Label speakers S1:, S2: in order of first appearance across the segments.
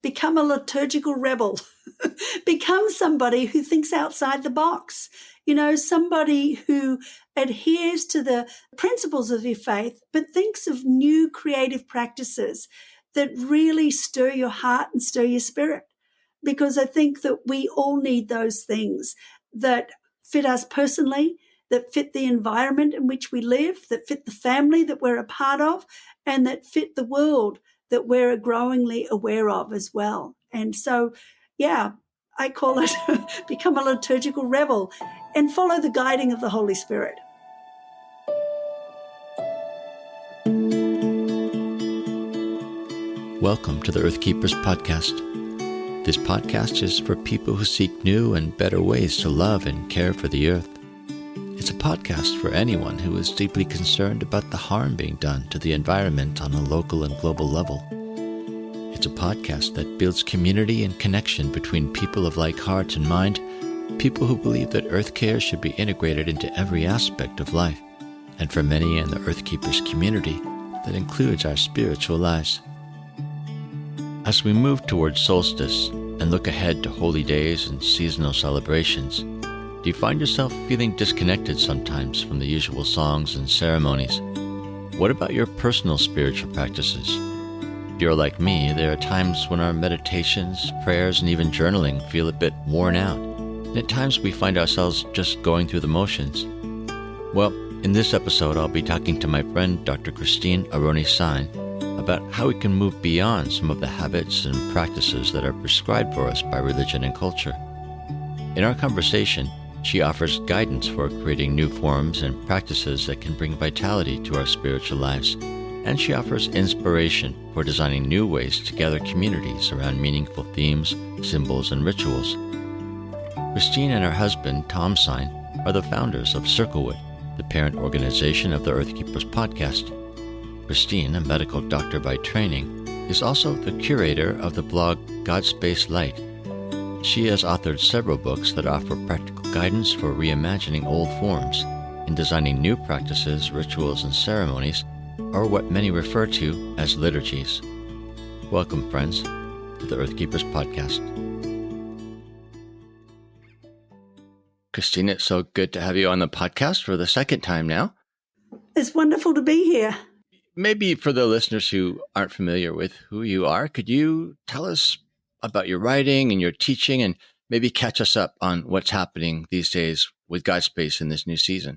S1: become a liturgical rebel, become somebody who thinks outside the box, somebody who adheres to the principles of your faith, but thinks of new creative practices that really stir your heart and stir your spirit. Because I think that we all need those things that fit us personally, that fit the environment in which we live, that fit the family that we're a part of, and that fit the world that we're growingly aware of as well. And so, I call it become a liturgical rebel and follow the guiding of the Holy Spirit.
S2: Welcome to the Earth Keepers podcast. This podcast is for people who seek new and better ways to love and care for the earth. It's a podcast for anyone who is deeply concerned about the harm being done to the environment on a local and global level. It's a podcast that builds community and connection between people of like heart and mind, people who believe that earth care should be integrated into every aspect of life, and for many in the Earth Keepers community, that includes our spiritual lives. As we move towards solstice and look ahead to holy days and seasonal celebrations, do you find yourself feeling disconnected sometimes from the usual songs and ceremonies? What about your personal spiritual practices? If you're like me, there are times when our meditations, prayers, and even journaling feel a bit worn out, and at times we find ourselves just going through the motions. Well, in this episode, I'll be talking to my friend Dr. Aroney Sine about how we can move beyond some of the habits and practices that are prescribed for us by religion and culture. In our conversation, she offers guidance for creating new forms and practices that can bring vitality to our spiritual lives, and she offers inspiration for designing new ways to gather communities around meaningful themes, symbols, and rituals. Christine and her husband, Tom Sine, are the founders of Circlewood, the parent organization of the Earth Keepers podcast. Christine, a medical doctor by training, is also the curator of the blog Godspace Light. She has authored several books that offer practical guidance for reimagining old forms and designing new practices, rituals, and ceremonies, or what many refer to as liturgies. Welcome, friends, to the Earth Keepers podcast. Christine, it's so good to have you on the podcast for the second time now.
S1: It's wonderful to be here.
S2: Maybe for the listeners who aren't familiar with who you are, could you tell us about your writing and your teaching and maybe catch us up on what's happening these days with Godspace in this new season?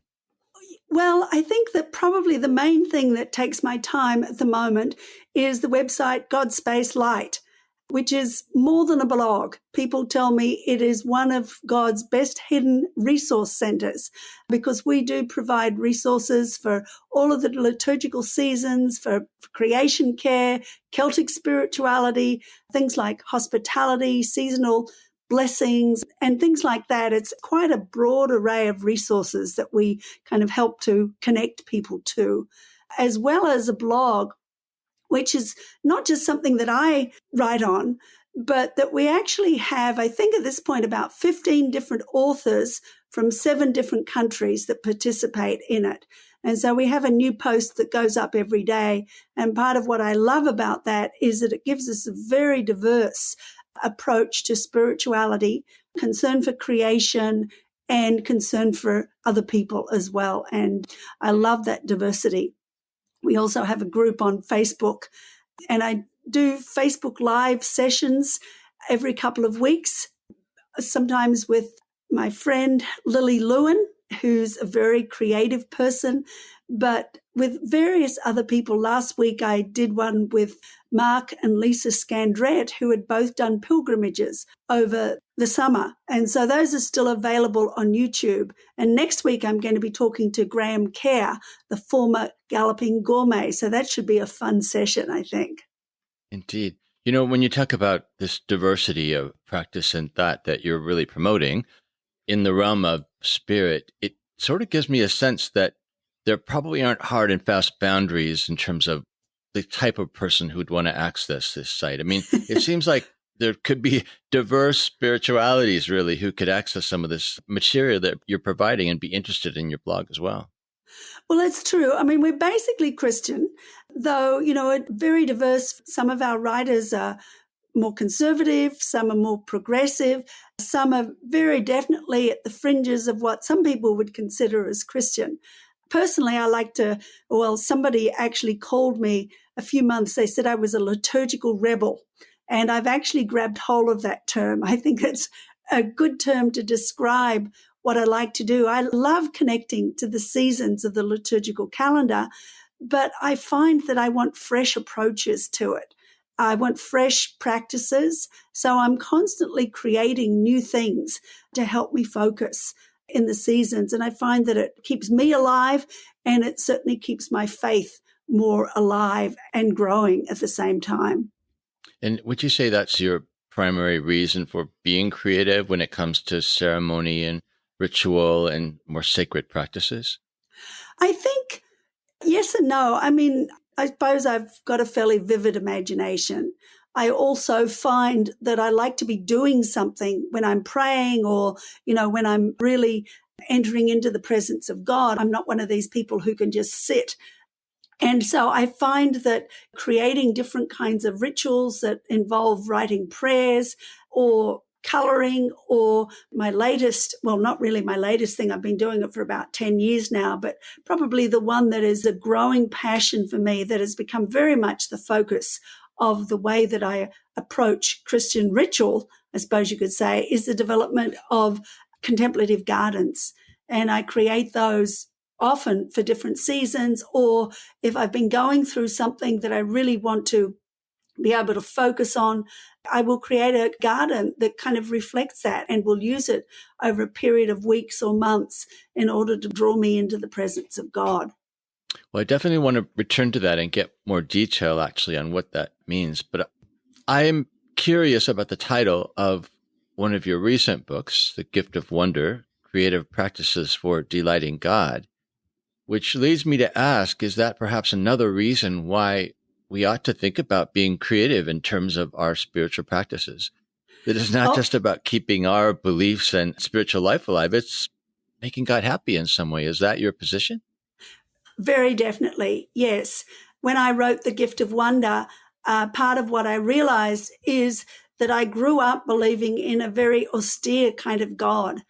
S1: Well, I think that probably the main thing that takes my time at the moment is the website Godspace Light, which is more than a blog. People tell me it is one of God's best hidden resource centers because we do provide resources for all of the liturgical seasons, for creation care, Celtic spirituality, things like hospitality, seasonal blessings, and things like that. It's quite a broad array of resources that we kind of help to connect people to, as well as a blog, which is not just something that I write on, but that we actually have, I think at this point, about 15 different authors from 7 different countries that participate in it. And so we have a new post that goes up every day. And part of what I love about that is that it gives us a very diverse approach to spirituality, concern for creation, and concern for other people as well. And I love that diversity. We also have a group on Facebook, and I do Facebook Live sessions every couple of weeks, sometimes with my friend Lily Lewin, who's a very creative person, but with various other people. Last week I did one with Mark and Lisa Scandrette, who had both done pilgrimages over the summer. And so those are still available on YouTube. And next week I'm going to be talking to Graham Kerr, the former Galloping Gourmet. So that should be a fun session, I think.
S2: Indeed. You know, when you talk about this diversity of practice and that you're really promoting in the realm of spirit, it sort of gives me a sense that there probably aren't hard and fast boundaries in terms of the type of person who'd want to access this site. I mean, it seems like there could be diverse spiritualities, really, who could access some of this material that you're providing and be interested in your blog as well.
S1: Well, it's true. I mean, we're basically Christian, though, very diverse. Some of our writers are more conservative, some are more progressive, some are very definitely at the fringes of what some people would consider as Christian. Personally, I like to, well, somebody actually called me a few months, they said I was a liturgical rebel. And I've actually grabbed hold of that term. I think it's a good term to describe what I like to do. I love connecting to the seasons of the liturgical calendar, but I find that I want fresh approaches to it. I want fresh practices. So I'm constantly creating new things to help me focus in the seasons. And I find that it keeps me alive, and it certainly keeps my faith more alive and growing at the same time.
S2: And would you say that's your primary reason for being creative when it comes to ceremony and ritual and more sacred practices?
S1: I think yes and no. I mean, I suppose I've got a fairly vivid imagination. I also find that I like to be doing something when I'm praying or, when I'm really entering into the presence of God. I'm not one of these people who can just sit. And so I find that creating different kinds of rituals that involve writing prayers or coloring, or my latest, well, not really my latest thing, I've been doing it for about 10 years now, but probably the one that is a growing passion for me that has become very much the focus of the way that I approach Christian ritual, I suppose you could say, is the development of contemplative gardens. And I create those often for different seasons, or if I've been going through something that I really want to be able to focus on, I will create a garden that kind of reflects that, and will use it over a period of weeks or months in order to draw me into the presence of God.
S2: Well, I definitely want to return to that and get more detail actually on what that means. But I'm curious about the title of one of your recent books, The Gift of Wonder, Creative Practices for Delighting God, which leads me to ask, is that perhaps another reason why we ought to think about being creative in terms of our spiritual practices? That it's not just about keeping our beliefs and spiritual life alive, it's making God happy in some way. Is that your position?
S1: Very definitely, yes. When I wrote The Gift of Wonder, part of what I realized is that I grew up believing in a very austere kind of God.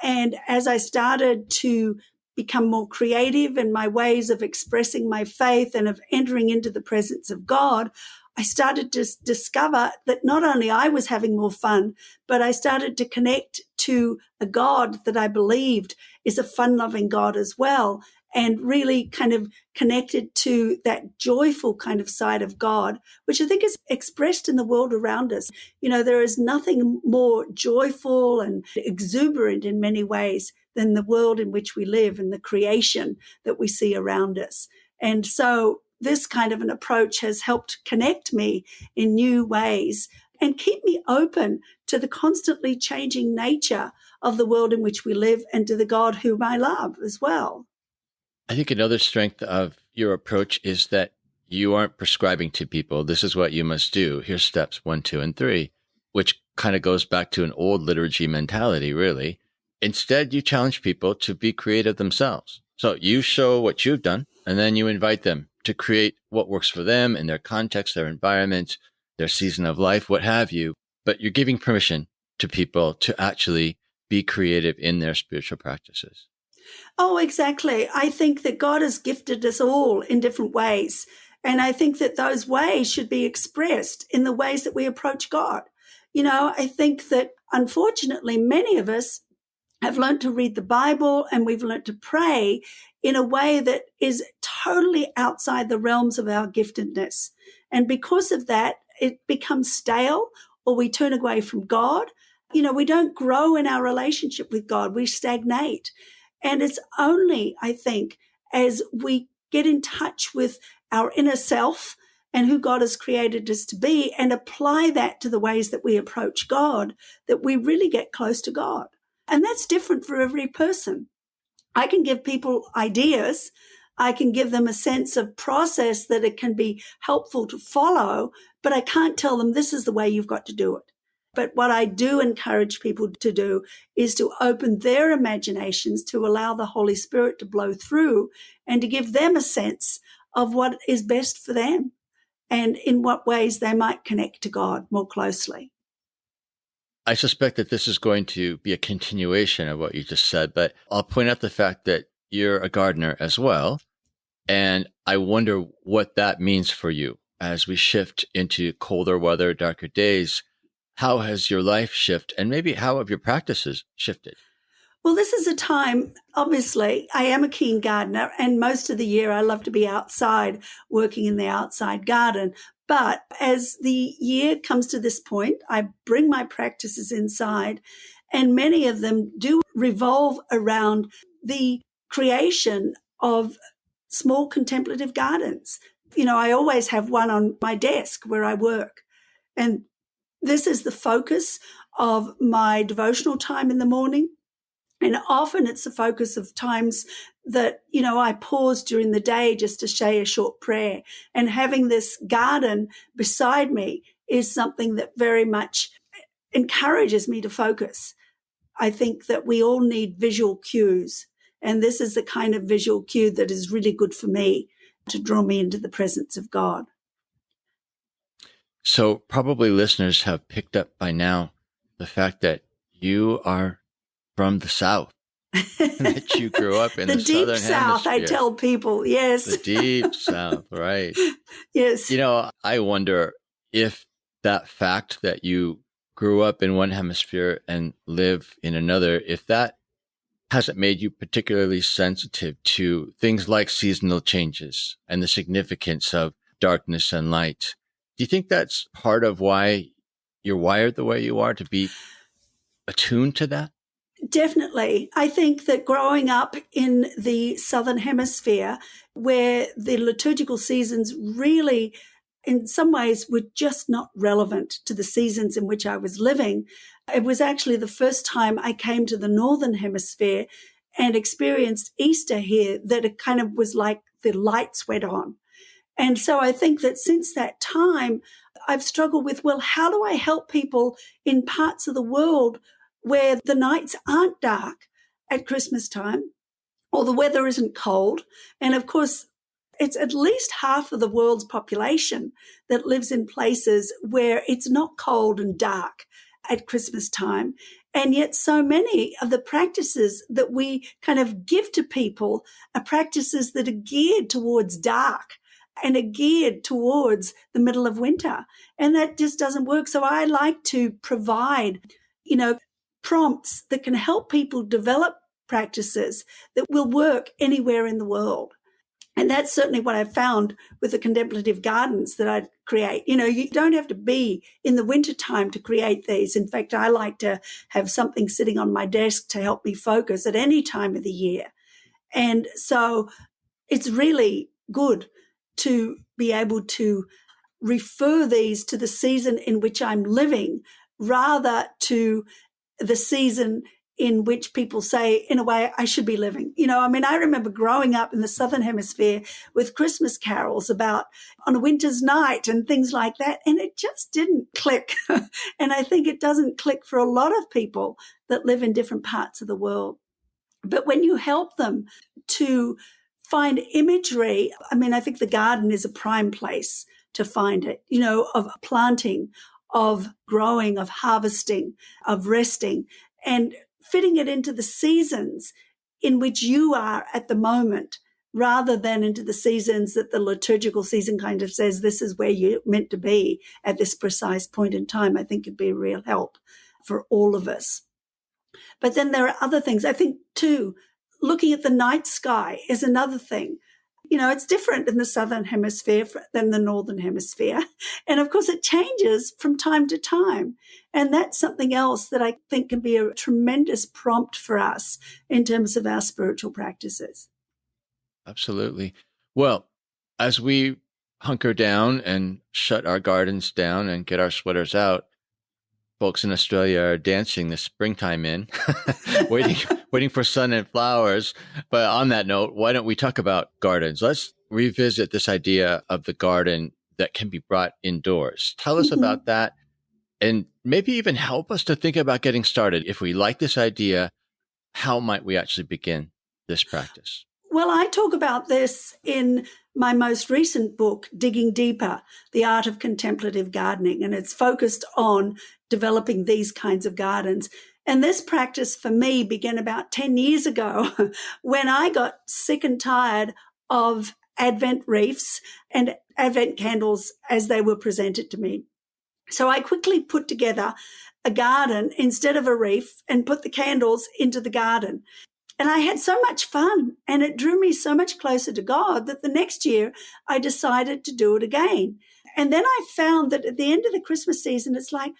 S1: And as I started to become more creative in my ways of expressing my faith and of entering into the presence of God, I started to discover that not only I was having more fun, but I started to connect to a God that I believed is a fun-loving God as well, and really kind of connected to that joyful kind of side of God, which I think is expressed in the world around us. There is nothing more joyful and exuberant in many ways than the world in which we live and the creation that we see around us. And so this kind of an approach has helped connect me in new ways and keep me open to the constantly changing nature of the world in which we live and to the God whom I love as well.
S2: I think another strength of your approach is that you aren't prescribing to people, this is what you must do. Here's steps 1, 2, and 3, which kind of goes back to an old liturgy mentality, really. Instead, you challenge people to be creative themselves. So you show what you've done, and then you invite them to create what works for them in their context, their environment, their season of life, what have you. But you're giving permission to people to actually be creative in their spiritual practices.
S1: Oh, exactly. I think that God has gifted us all in different ways. And I think that those ways should be expressed in the ways that we approach God. I think that unfortunately, many of us have learned to read the Bible and we've learned to pray in a way that is totally outside the realms of our giftedness. And because of that, it becomes stale, or we turn away from God. We don't grow in our relationship with God. We stagnate. And it's only, I think, as we get in touch with our inner self and who God has created us to be and apply that to the ways that we approach God, that we really get close to God. And that's different for every person. I can give people ideas. I can give them a sense of process that it can be helpful to follow, but I can't tell them this is the way you've got to do it. But what I do encourage people to do is to open their imaginations to allow the Holy Spirit to blow through and to give them a sense of what is best for them. and in what ways they might connect to God more closely.
S2: I suspect that this is going to be a continuation of what you just said, but I'll point out the fact that you're a gardener as well. And I wonder what that means for you as we shift into colder weather, darker days. How has your life shifted, and maybe how have your practices shifted?
S1: Well, this is a time, obviously, I am a keen gardener, and most of the year I love to be outside, working in the outside garden. But as the year comes to this point, I bring my practices inside, and many of them do revolve around the creation of small contemplative gardens. I always have one on my desk where I work. And this is the focus of my devotional time in the morning. And often it's the focus of times that, I pause during the day just to say a short prayer. And having this garden beside me is something that very much encourages me to focus. I think that we all need visual cues. And this is the kind of visual cue that is really good for me to draw me into the presence of God.
S2: So probably listeners have picked up by now the fact that you are from the South, that you grew up in the
S1: deep
S2: Southern
S1: South,
S2: Hemisphere.
S1: I tell people, yes.
S2: The deep South, right.
S1: Yes.
S2: I wonder if that fact that you grew up in one hemisphere and live in another, if that hasn't made you particularly sensitive to things like seasonal changes and the significance of darkness and light. Do you think that's part of why you're wired the way you are, to be attuned to that?
S1: Definitely. I think that growing up in the Southern Hemisphere, where the liturgical seasons really, in some ways, were just not relevant to the seasons in which I was living, it was actually the first time I came to the Northern Hemisphere and experienced Easter here that it kind of was like the lights went on. And so I think that since that time, I've struggled with, well, how do I help people in parts of the world where the nights aren't dark at Christmas time or the weather isn't cold? And of course, it's at least half of the world's population that lives in places where it's not cold and dark at Christmas time. And yet so many of the practices that we kind of give to people are practices that are geared towards dark and are geared towards the middle of winter. And that just doesn't work. So I like to provide, prompts that can help people develop practices that will work anywhere in the world. And that's certainly what I've found with the contemplative gardens that I create. You don't have to be in the wintertime to create these. In fact, I like to have something sitting on my desk to help me focus at any time of the year. And so it's really good to be able to refer these to the season in which I'm living rather to the season in which people say, in a way, I should be living. I remember growing up in the Southern Hemisphere with Christmas carols about on a winter's night and things like that. And it just didn't click. And I think it doesn't click for a lot of people that live in different parts of the world. But when you help them to find imagery, I think the garden is a prime place to find it, of planting, of growing, of harvesting, of resting, and fitting it into the seasons in which you are at the moment, rather than into the seasons that the liturgical season kind of says, this is where you're meant to be at this precise point in time. I think it'd be a real help for all of us. But then there are other things. I think, too, looking at the night sky is another thing. It's different in the Southern Hemisphere than the Northern Hemisphere. And of course, it changes from time to time. And that's something else that I think can be a tremendous prompt for us in terms of our spiritual practices.
S2: Absolutely. Well, as we hunker down and shut our gardens down and get our sweaters out, folks in Australia are dancing the springtime in, waiting for sun and flowers. But on that note, why don't we talk about gardens? Let's revisit this idea of the garden that can be brought indoors. Tell us about that, and maybe even help us to think about getting started. If we like this idea, how might we actually begin this practice?
S1: Well, I talk about this in my most recent book, Digging Deeper, The Art of Contemplative Gardening, and it's focused on developing these kinds of gardens. And this practice for me began about 10 years ago when I got sick and tired of Advent wreaths and Advent candles as they were presented to me. So I quickly put together a garden instead of a wreath and put the candles into the garden. And I had so much fun, and it drew me so much closer to God that the next year I decided to do it again. And then I found that at the end of the Christmas season, it's like,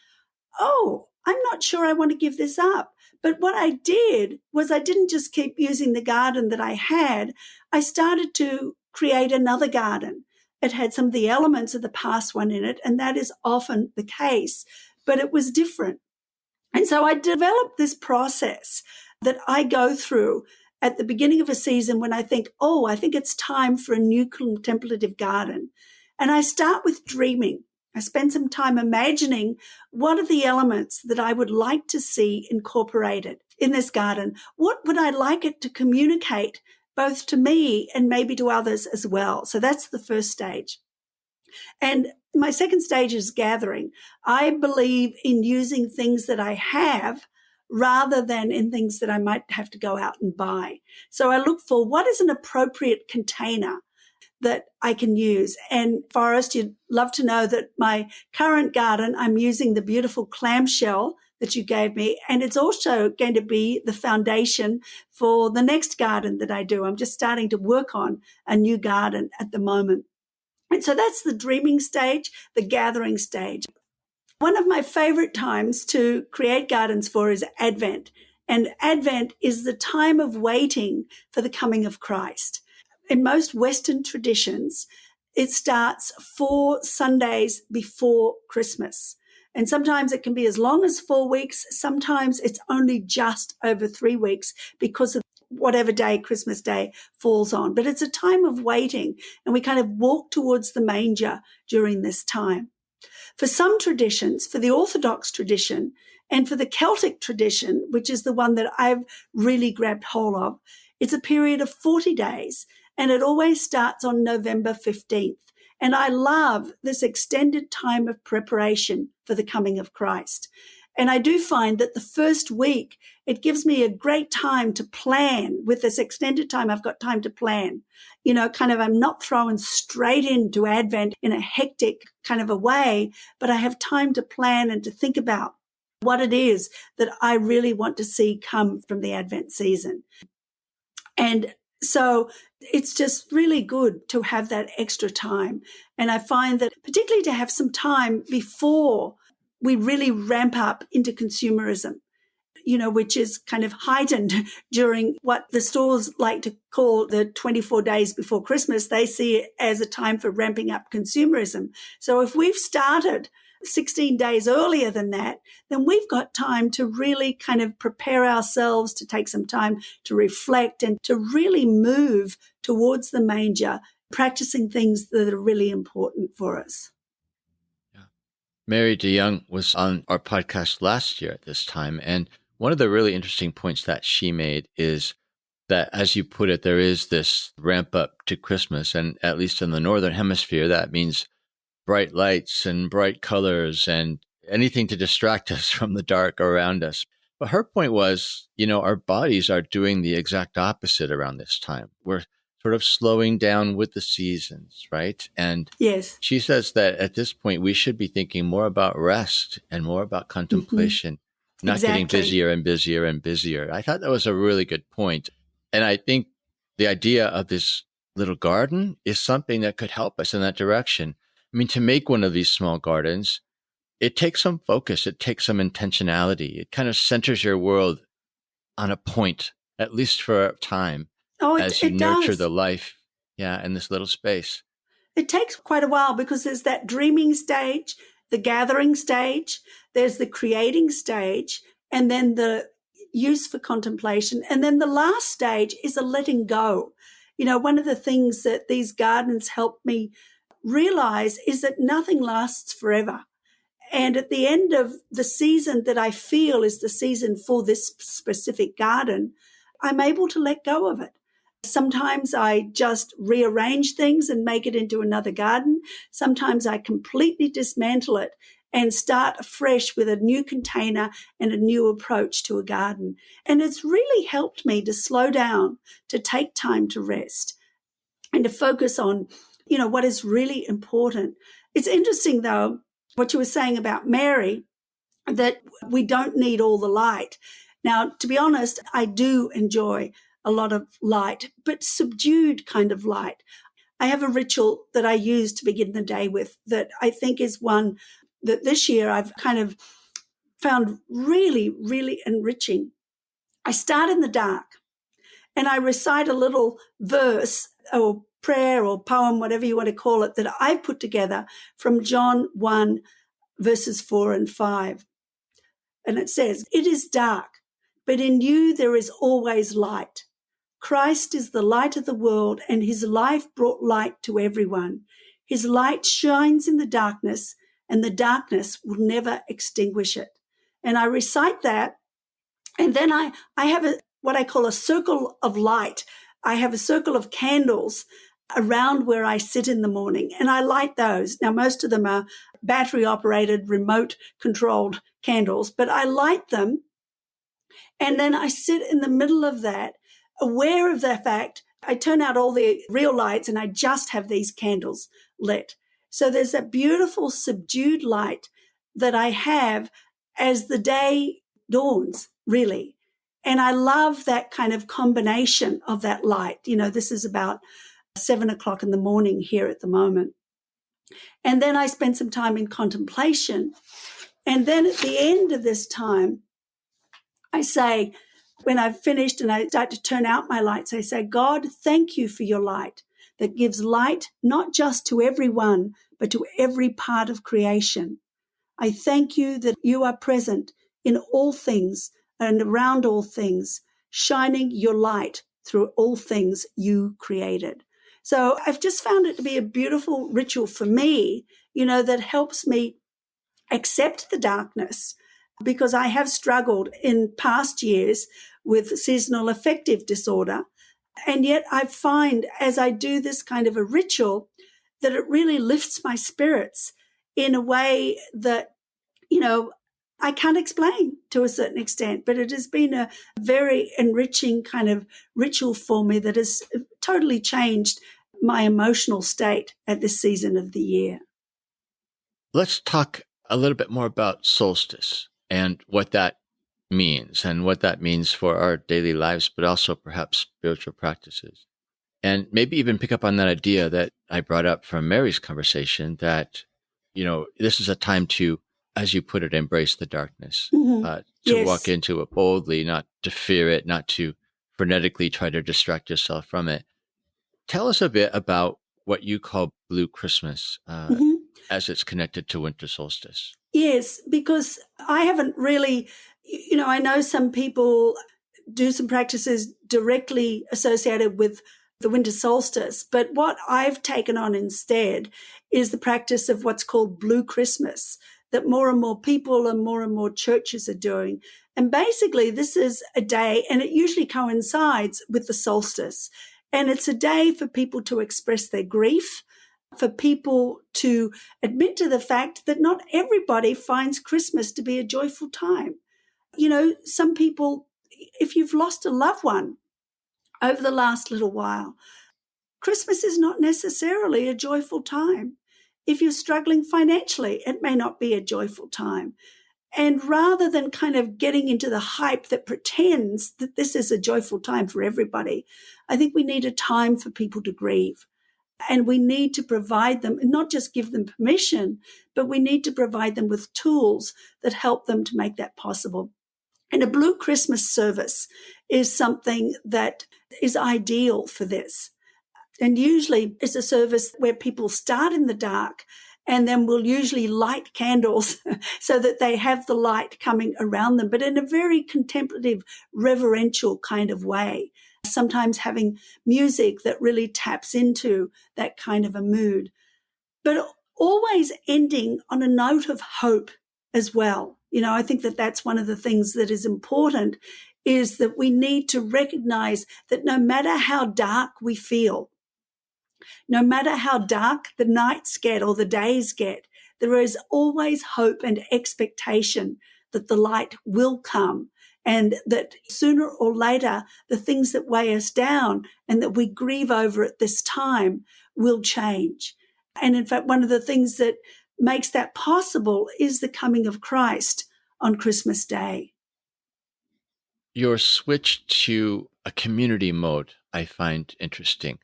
S1: oh, I'm not sure I want to give this up. But what I did was I didn't just keep using the garden that I had. I started to create another garden. It had some of the elements of the past one in it, and that is often the case, but it was different. And so I developed this process that I go through at the beginning of a season when I think, oh, I think it's time for a new contemplative garden. And I start with dreaming. I spend some time imagining what are the elements that I would like to see incorporated in this garden. What would I like it to communicate both to me and maybe to others as well? So that's the first stage. And my second stage is gathering. I believe in using things that I have rather than in things that I might have to go out and buy. So I look for what is an appropriate container that I can use. And Forrest, you'd love to know that my current garden, I'm using the beautiful clamshell that you gave me. And it's also going to be the foundation for the next garden that I do. I'm just starting to work on a new garden at the moment. And so that's the dreaming stage, the gathering stage. One of my favorite times to create gardens for is Advent. And Advent is the time of waiting for the coming of Christ. In most Western traditions, it starts 4 Sundays before Christmas. And sometimes it can be as long as 4 weeks. Sometimes it's only just over 3 weeks because of whatever day Christmas Day falls on. But it's a time of waiting, and we kind of walk towards the manger during this time. For some traditions, for the Orthodox tradition and for the Celtic tradition, which is the one that I've really grabbed hold of, it's a period of 40 days, and it always starts on November 15th. And I love this extended time of preparation for the coming of Christ. And I do find that the first week, it gives me a great time to plan. With this extended time, I've got time to plan. You know, kind of I'm not thrown straight into Advent in a hectic kind of a way, but I have time to plan and to think about what it is that I really want to see come from the Advent season. And so it's just really good to have that extra time. And I find that particularly to have some time before we really ramp up into consumerism, you know, which is kind of heightened during what the stores like to call the 24 days before Christmas. They see it as a time for ramping up consumerism. So if we've started 16 days earlier than that, then we've got time to really kind of prepare ourselves, to take some time to reflect and to really move towards the manger, practicing things that are really important for us.
S2: Mary DeYoung was on our podcast last year at this time, and one of the really interesting points that she made is that, as you put it, there is this ramp up to Christmas, and at least in the Northern Hemisphere, that means bright lights and bright colors and anything to distract us from the dark around us. But her point was, you know, our bodies are doing the exact opposite around this time. We're sort of slowing down with the seasons, right? And
S1: yes,
S2: she says that at this point, we should be thinking more about rest and more about contemplation, not
S1: exactly.
S2: getting busier and busier and busier. I thought that was a really good point. And I think the idea of this little garden is something that could help us in that direction. I mean, to make one of these small gardens, it takes some focus. It takes some intentionality. It kind of centers your world on a point, at least for a time, as you nurture the life, in this little space.
S1: It takes quite a while because there's that dreaming stage, the gathering stage, there's the creating stage, and then the use for contemplation. And then the last stage is a letting go. You know, one of the things that these gardens help me realize is that nothing lasts forever. And at the end of the season that I feel is the season for this specific garden, I'm able to let go of it. Sometimes I just rearrange things and make it into another garden. Sometimes I completely dismantle it and start afresh with a new container and a new approach to a garden. And it's really helped me to slow down, to take time to rest, and to focus on, what is really important. It's interesting, though, what you were saying about Mary, that we don't need all the light. Now, to be honest, I do enjoy a lot of light, but subdued kind of light. I have a ritual that I use to begin the day with that I think is one that this year I've kind of found really, really enriching. I start in the dark and I recite a little verse or prayer or poem, whatever you want to call it, that I've put together from John 1, verses 4 and 5. And it says, "It is dark, but in you there is always light. Christ is the light of the world, and his life brought light to everyone. His light shines in the darkness, and the darkness will never extinguish it." And I recite that, and then I have what I call a circle of light. I have a circle of candles around where I sit in the morning, and I light those. Now, most of them are battery-operated, remote-controlled candles, but I light them, and then I sit in the middle of that, aware of the fact I turn out all the real lights and I just have these candles lit. So there's that beautiful subdued light that I have as the day dawns, really. And I love that kind of combination of that light. This is about 7:00 in the morning here at the moment. And then I spend some time in contemplation. And then at the end of this time, I say, when I've finished and I start to turn out my lights, I say, "God, thank you for your light that gives light not just to everyone, but to every part of creation. I thank you that you are present in all things and around all things, shining your light through all things you created." So I've just found it to be a beautiful ritual for me, that helps me accept the darkness, because I have struggled in past years with seasonal affective disorder. And yet I find as I do this kind of a ritual that it really lifts my spirits in a way that, I can't explain to a certain extent, but it has been a very enriching kind of ritual for me that has totally changed my emotional state at this season of the year.
S2: Let's talk a little bit more about solstice and what that means for our daily lives, but also perhaps spiritual practices. And maybe even pick up on that idea that I brought up from Mary's conversation that, this is a time to, as you put it, embrace the darkness, to
S1: Yes.
S2: walk into it boldly, not to fear it, not to frenetically try to distract yourself from it. Tell us a bit about what you call Blue Christmas as it's connected to winter solstice.
S1: Yes, because I haven't really, I know some people do some practices directly associated with the winter solstice, but what I've taken on instead is the practice of what's called Blue Christmas, that more and more people and more churches are doing. And basically this is a day, and it usually coincides with the solstice. And it's a day for people to express their grief, for people to admit to the fact that not everybody finds Christmas to be a joyful time. Some people, if you've lost a loved one over the last little while, Christmas is not necessarily a joyful time. If you're struggling financially, it may not be a joyful time. And rather than kind of getting into the hype that pretends that this is a joyful time for everybody, I think we need a time for people to grieve. And we need to provide them, not just give them permission, but we need to provide them with tools that help them to make that possible. And a Blue Christmas service is something that is ideal for this. And usually it's a service where people start in the dark and then we'll usually light candles so that they have the light coming around them, but in a very contemplative, reverential kind of way. Sometimes having music that really taps into that kind of a mood, but always ending on a note of hope as well. I think that that's one of the things that is important is that we need to recognize that no matter how dark we feel, no matter how dark the nights get or the days get, there is always hope and expectation that the light will come, and that sooner or later, the things that weigh us down and that we grieve over at this time will change. And in fact, one of the things that makes that possible is the coming of Christ on Christmas Day.
S2: Your switch to a community mode, I find interesting.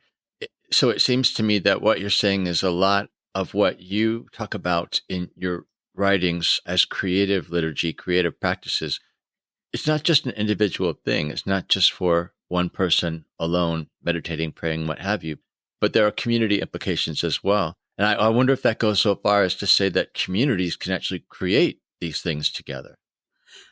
S2: So it seems to me that what you're saying is a lot of what you talk about in your writings as creative liturgy, creative practices. It's not just an individual thing. It's not just for one person alone, meditating, praying, what have you, but there are community implications as well. And I wonder if that goes so far as to say that communities can actually create these things together.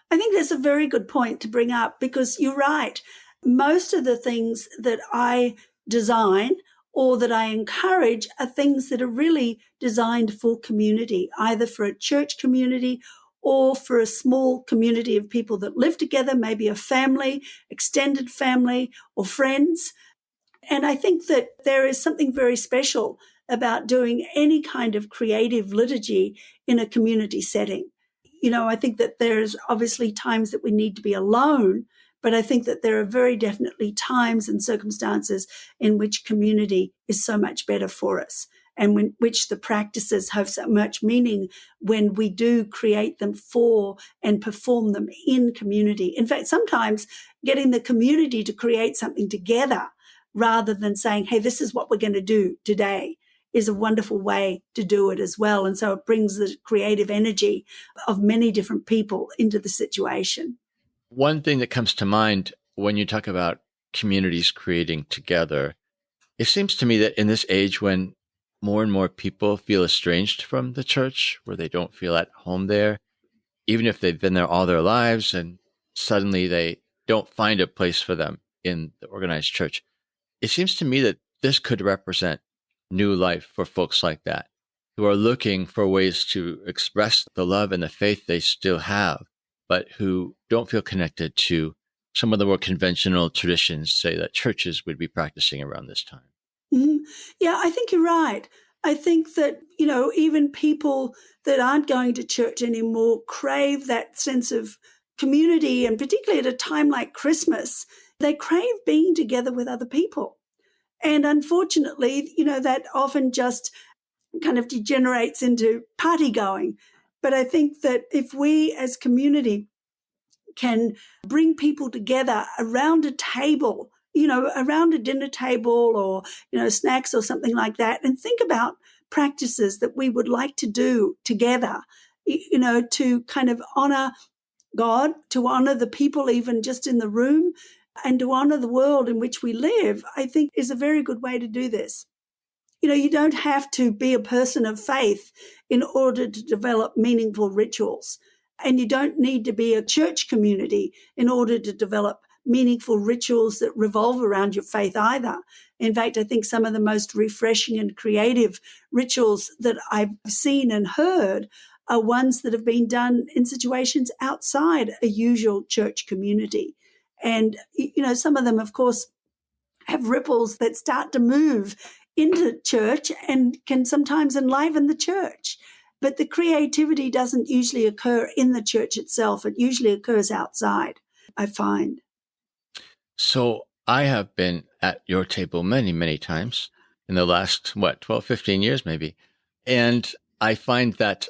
S1: I think that's a very good point to bring up, because you're right. Most of the things that I design or that I encourage are things that are really designed for community, either for a church community or for a small community of people that live together, maybe a family, extended family, or friends. And I think that there is something very special about doing any kind of creative liturgy in a community setting. I think that there's obviously times that we need to be alone, but I think that there are very definitely times and circumstances in which community is so much better for us, and which the practices have so much meaning when we do create them for and perform them in community. In fact, sometimes getting the community to create something together rather than saying, hey, this is what we're going to do today, is a wonderful way to do it as well. And so it brings the creative energy of many different people into the situation.
S2: One thing that comes to mind when you talk about communities creating together, it seems to me that in this age when more and more people feel estranged from the church, where they don't feel at home there, even if they've been there all their lives, and suddenly they don't find a place for them in the organized church, it seems to me that this could represent new life for folks like that, who are looking for ways to express the love and the faith they still have, but who don't feel connected to some of the more conventional traditions, say, that churches would be practicing around this time.
S1: Mm-hmm. Yeah, I think you're right. I think that, even people that aren't going to church anymore crave that sense of community, and particularly at a time like Christmas, they crave being together with other people. And unfortunately, that often just kind of degenerates into party going. But I think that if we as community can bring people together around a table, around a dinner table or, snacks or something like that, and think about practices that we would like to do together, to kind of honor God, to honor the people even just in the room, and to honor the world in which we live, I think is a very good way to do this. You don't have to be a person of faith in order to develop meaningful rituals. And you don't need to be a church community in order to develop meaningful rituals that revolve around your faith either. In fact, I think some of the most refreshing and creative rituals that I've seen and heard are ones that have been done in situations outside a usual church community. And, some of them, of course, have ripples that start to move into church and can sometimes enliven the church. But the creativity doesn't usually occur in the church itself. It usually occurs outside, I find.
S2: So I have been at your table many, many times in the last, 12, 15 years maybe. And I find that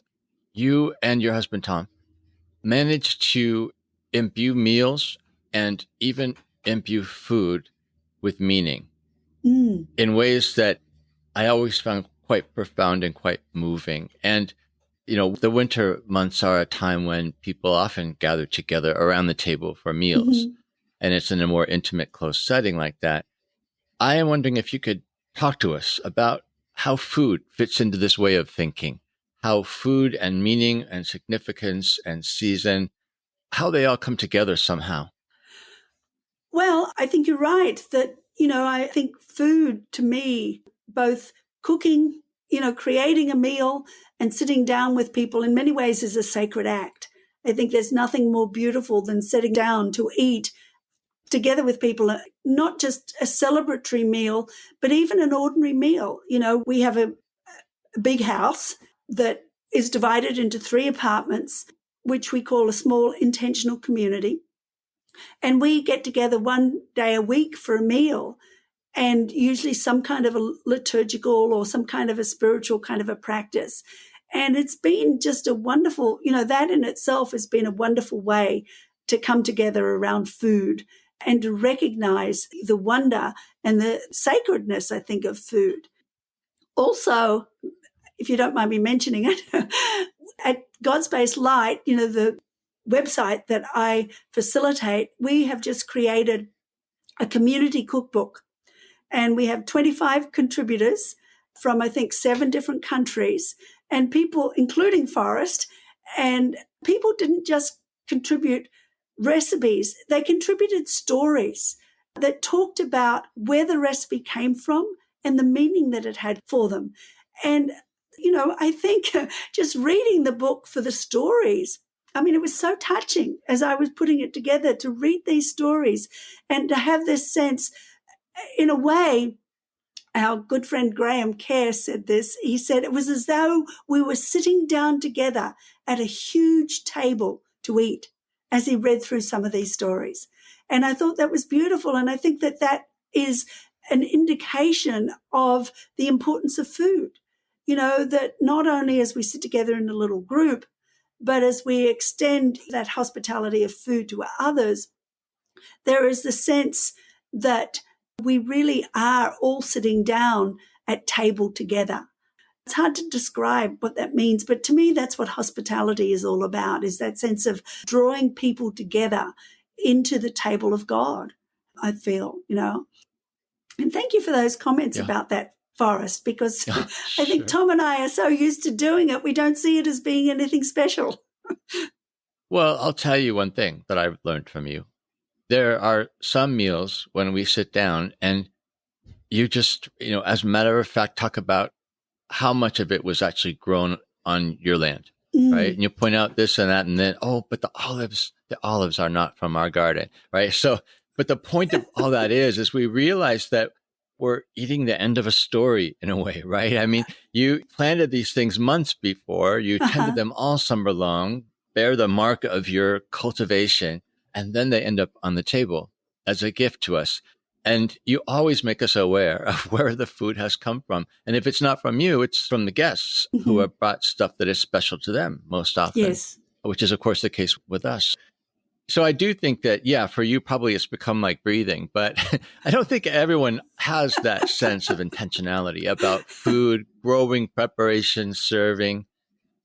S2: you and your husband, Tom, managed to imbue meals and even imbue food with meaning in ways that I always found quite profound and quite moving. And, the winter months are a time when people often gather together around the table for meals. And it's in a more intimate, close setting like that. I am wondering if you could talk to us about how food fits into this way of thinking, how food and meaning and significance and season, how they all come together somehow.
S1: Well, I think you're right that, I think food to me, both cooking, creating a meal and sitting down with people in many ways is a sacred act. I think there's nothing more beautiful than sitting down to eat together with people, not just a celebratory meal, but even an ordinary meal. We have a big house that is divided into 3 apartments, which we call a small intentional community. And we get together one day a week for a meal, and usually some kind of a liturgical or some kind of a spiritual kind of a practice. And it's been just a wonderful, that in itself has been a wonderful way to come together around food and to recognize the wonder and the sacredness, I think, of food. Also, if you don't mind me mentioning it, at God's Space Light, the website that I facilitate, we have just created a community cookbook. And we have 25 contributors from, I think, 7 different countries, and people, including Forrest. And people didn't just contribute recipes, they contributed stories that talked about where the recipe came from and the meaning that it had for them. And, I think just reading the book for the stories, it was so touching as I was putting it together to read these stories and to have this sense. In a way, our good friend Graham Kerr said this. He said it was as though we were sitting down together at a huge table to eat as he read through some of these stories. And I thought that was beautiful. And I think that that is an indication of the importance of food, that not only as we sit together in a little group, but as we extend that hospitality of food to others, there is the sense that we really are all sitting down at table together. It's hard to describe what that means, but to me, that's what hospitality is all about, is that sense of drawing people together into the table of God, I feel, And thank you for those comments about that, Forrest, because I think Tom and I are so used to doing it, we don't see it as being anything special.
S2: Well, I'll tell you one thing that I've learned from you. There are some meals when we sit down and you just, as a matter of fact, talk about how much of it was actually grown on your land, right? And you point out this and that, and then, but the olives are not from our garden, right? So, but the point of all that is we realize that we're eating the end of a story in a way, right? You planted these things months before, you tended them all summer long, bear the mark of your cultivation, and then they end up on the table as a gift to us. And you always make us aware of where the food has come from. And if it's not from you, it's from the guests who have brought stuff that is special to them most often,
S1: yes,
S2: which is, of course, the case with us. So I do think that, for you, probably it's become like breathing, but I don't think everyone has that sense of intentionality about food, growing, preparation, serving.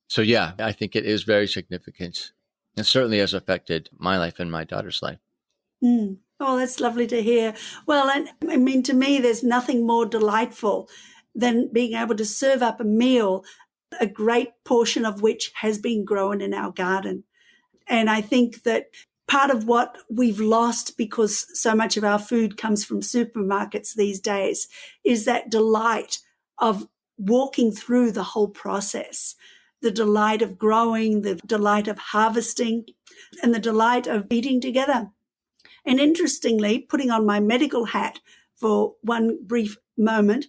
S2: So I think it is very significant. And certainly has affected my life and my daughter's life.
S1: Oh, that's lovely to hear. Well, and to me, there's nothing more delightful than being able to serve up a meal, a great portion of which has been grown in our garden. And I think that part of what we've lost, because so much of our food comes from supermarkets these days, is that delight of walking through the whole process, the delight of growing, the delight of harvesting, and the delight of eating together. And interestingly, putting on my medical hat for one brief moment,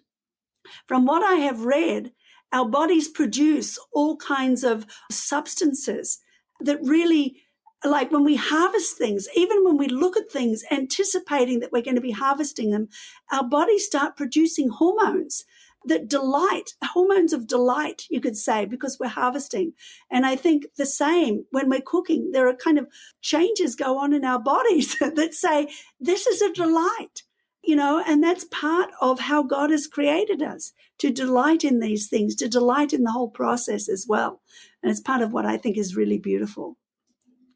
S1: from what I have read, our bodies produce all kinds of substances that really, like when we harvest things, even when we look at things anticipating that we're going to be harvesting them, our bodies start producing hormones that delight, hormones of delight, you could say, because we're harvesting. And I think the same when we're cooking, there are kind of changes go on in our bodies that say, this is a delight, and that's part of how God has created us, to delight in these things, to delight in the whole process as well. And it's part of what I think is really beautiful.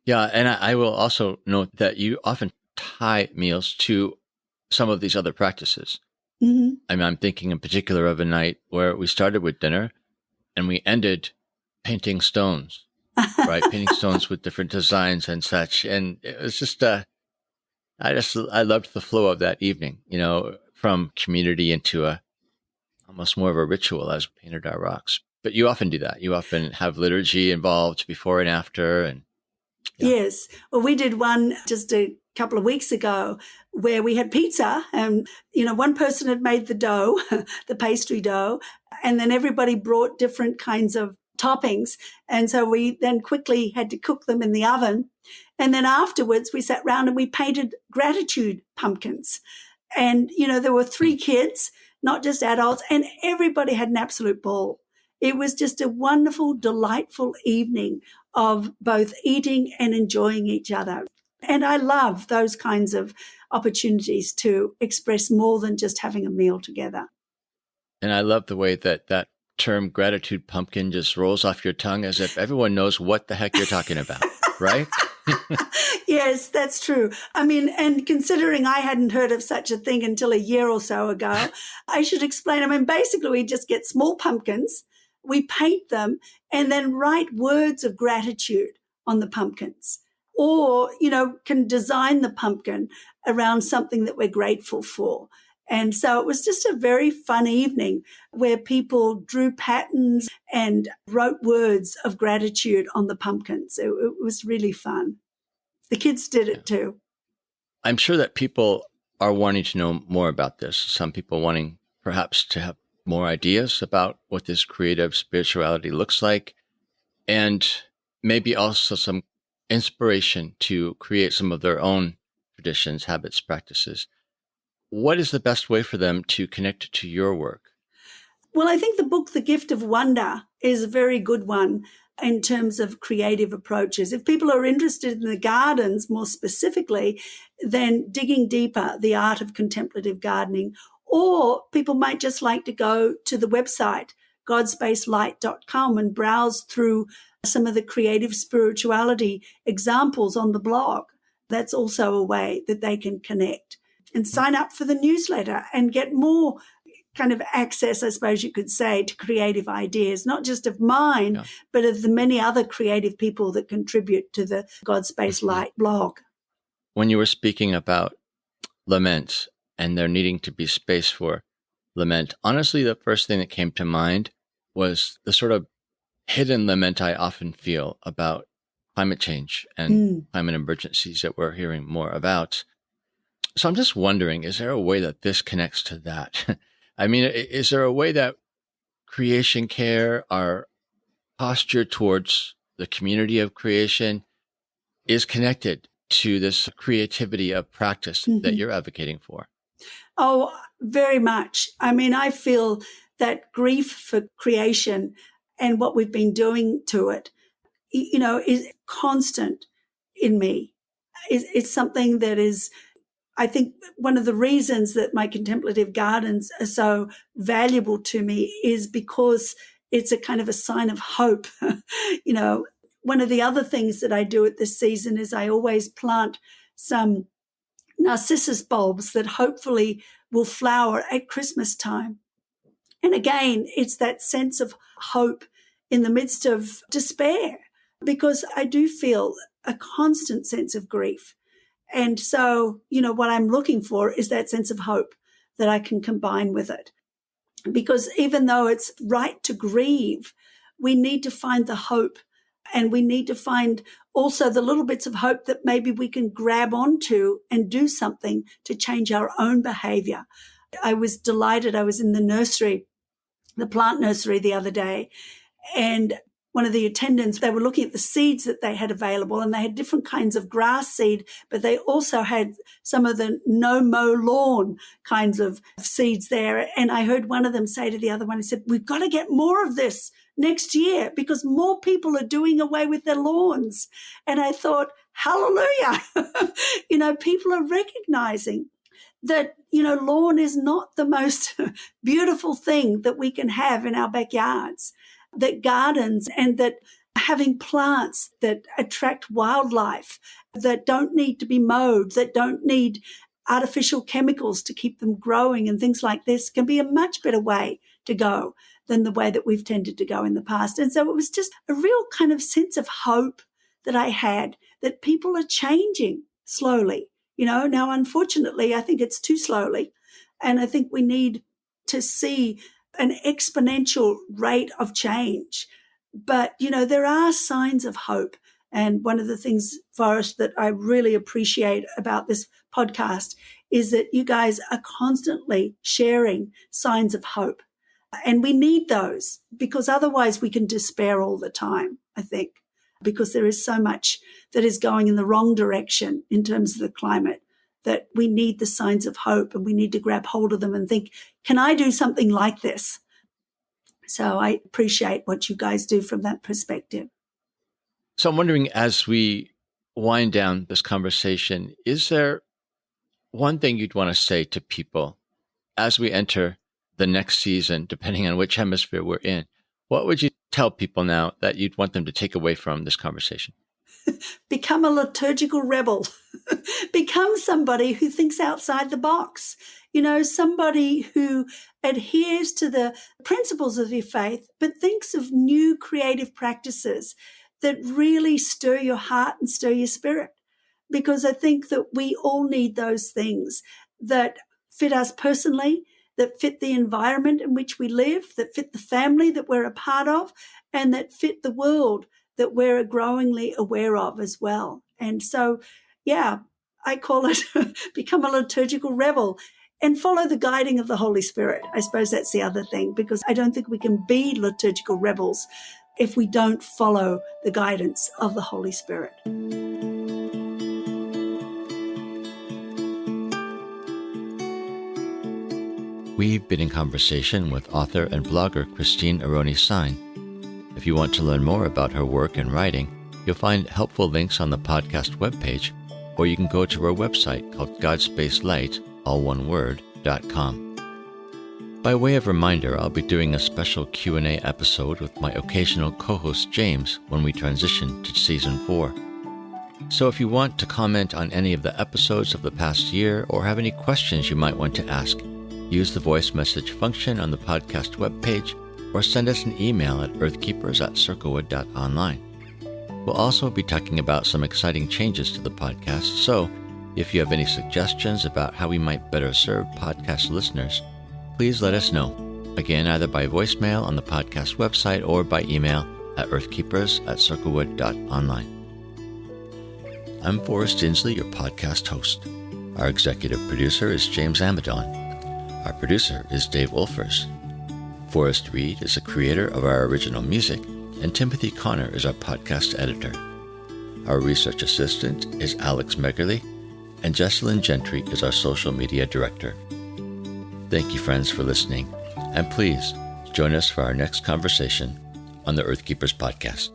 S2: Yeah. And I will also note that you often tie meals to some of these other practices. I'm thinking in particular of a night where we started with dinner and we ended painting stones, right? Painting stones with different designs and such. And it was just, I loved the flow of that evening, from community into almost more of a ritual as we painted our rocks. But you often do that. You often have liturgy involved before and after. And Yeah.
S1: Yes. Well, we did one just a couple of weeks ago where we had pizza and, one person had made the dough, the pastry dough, and then everybody brought different kinds of toppings. And so we then quickly had to cook them in the oven. And then afterwards we sat round and we painted gratitude pumpkins. And, there were 3 kids, not just adults, and everybody had an absolute ball. It was just a wonderful, delightful evening of both eating and enjoying each other. And I love those kinds of opportunities to express more than just having a meal together.
S2: And I love the way that term gratitude pumpkin just rolls off your tongue as if everyone knows what the heck you're talking about, right?
S1: Yes, that's true. I mean, and considering I hadn't heard of such a thing until a year or so ago, I should explain. I mean, basically, we just get small pumpkins, we paint them, and then write words of gratitude on the pumpkins. Or, can design the pumpkin around something that we're grateful for. And so it was just a very fun evening where people drew patterns and wrote words of gratitude on the pumpkins. It was really fun. The kids did it too.
S2: I'm sure that people are wanting to know more about this. Some people wanting perhaps to have more ideas about what this creative spirituality looks like, and maybe also some inspiration to create some of their own traditions, habits, practices. What is the best way for them to connect to your work?
S1: Well, I think the book, The Gift of Wonder, is a very good one in terms of creative approaches. If people are interested in the gardens more specifically, then digging deeper, the art of contemplative gardening, or people might just like to go to the website, godspacelight.com, and browse through some of the creative spirituality examples on the blog. That's also a way that they can connect and sign up for the newsletter and get more kind of access, I suppose you could say, to creative ideas, not just of mine, but of the many other creative people that contribute to the God Space Light blog.
S2: When you were speaking about lament and there needing to be space for lament, honestly, the first thing that came to mind was the sort of hidden lament I often feel about climate change and climate emergencies that we're hearing more about. So I'm just wondering, is there a way that this connects to that? I mean, is there a way that creation care, our posture towards the community of creation, is connected to this creativity of practice that you're advocating for?
S1: Oh, very much. I mean, I feel that grief for creation and what we've been doing to it, is constant in me. It's something that is, I think, one of the reasons that my contemplative gardens are so valuable to me is because it's a kind of a sign of hope. One of the other things that I do at this season is I always plant some narcissus bulbs that hopefully will flower at Christmas time. And again, it's that sense of hope in the midst of despair, because I do feel a constant sense of grief. And so, what I'm looking for is that sense of hope that I can combine with it. Because even though it's right to grieve, we need to find the hope, and we need to find also the little bits of hope that maybe we can grab onto and do something to change our own behavior. I was delighted. I was in the nursery, the plant nursery the other day, and one of the attendants, they were looking at the seeds that they had available, and they had different kinds of grass seed, but they also had some of the no-mow lawn kinds of seeds there. And I heard one of them say to the other one, he said, "We've got to get more of this next year because more people are doing away with their lawns." And I thought, hallelujah. People are recognizing that, lawn is not the most beautiful thing that we can have in our backyards. That gardens and that having plants that attract wildlife, that don't need to be mowed, that don't need artificial chemicals to keep them growing and things like this can be a much better way to go than the way that we've tended to go in the past. And so it was just a real kind of sense of hope that I had, that people are changing slowly. Now, unfortunately, I think it's too slowly. And I think we need to see an exponential rate of change. But, there are signs of hope. And one of the things, Forrest, that I really appreciate about this podcast is that you guys are constantly sharing signs of hope. And we need those because otherwise we can despair all the time, I think, because there is so much that is going in the wrong direction in terms of the climate that we need the signs of hope and we need to grab hold of them and think, can I do something like this? So I appreciate what you guys do from that perspective.
S2: So I'm wondering, as we wind down this conversation, is there one thing you'd want to say to people as we enter the next season, depending on which hemisphere we're in? What would you tell people now that you'd want them to take away from this conversation?
S1: Become a liturgical rebel. Become somebody who thinks outside the box. Somebody who adheres to the principles of your faith, but thinks of new creative practices that really stir your heart and stir your spirit. Because I think that we all need those things that fit us personally, that fit the environment in which we live, that fit the family that we're a part of, and that fit the world that we're growingly aware of as well. And so, I call it become a liturgical rebel and follow the guiding of the Holy Spirit. I suppose that's the other thing, because I don't think we can be liturgical rebels if we don't follow the guidance of the Holy Spirit.
S2: We've been in conversation with author and blogger Christine Aroney Sine. If you want to learn more about her work and writing, you'll find helpful links on the podcast webpage, or you can go to her website called GodSpaceLight, all one word, .com. By way of reminder, I'll be doing a special Q&A episode with my occasional co-host James when we transition to Season 4. So if you want to comment on any of the episodes of the past year or have any questions you might want to ask, use the voice message function on the podcast webpage or send us an email at earthkeepers@circlewood.online. We'll also be talking about some exciting changes to the podcast, so if you have any suggestions about how we might better serve podcast listeners, please let us know. Again, either by voicemail on the podcast website or by email at earthkeepers@circlewood.online. I'm Forrest Inslee, your podcast host. Our executive producer is James Amadon. Our producer is Dave Wolfers. Forrest Reed is the creator of our original music, and Timothy Connor is our podcast editor. Our research assistant is Alex Meggerly, and Jesselyn Gentry is our social media director. Thank you, friends, for listening, and please join us for our next conversation on the Earthkeepers podcast.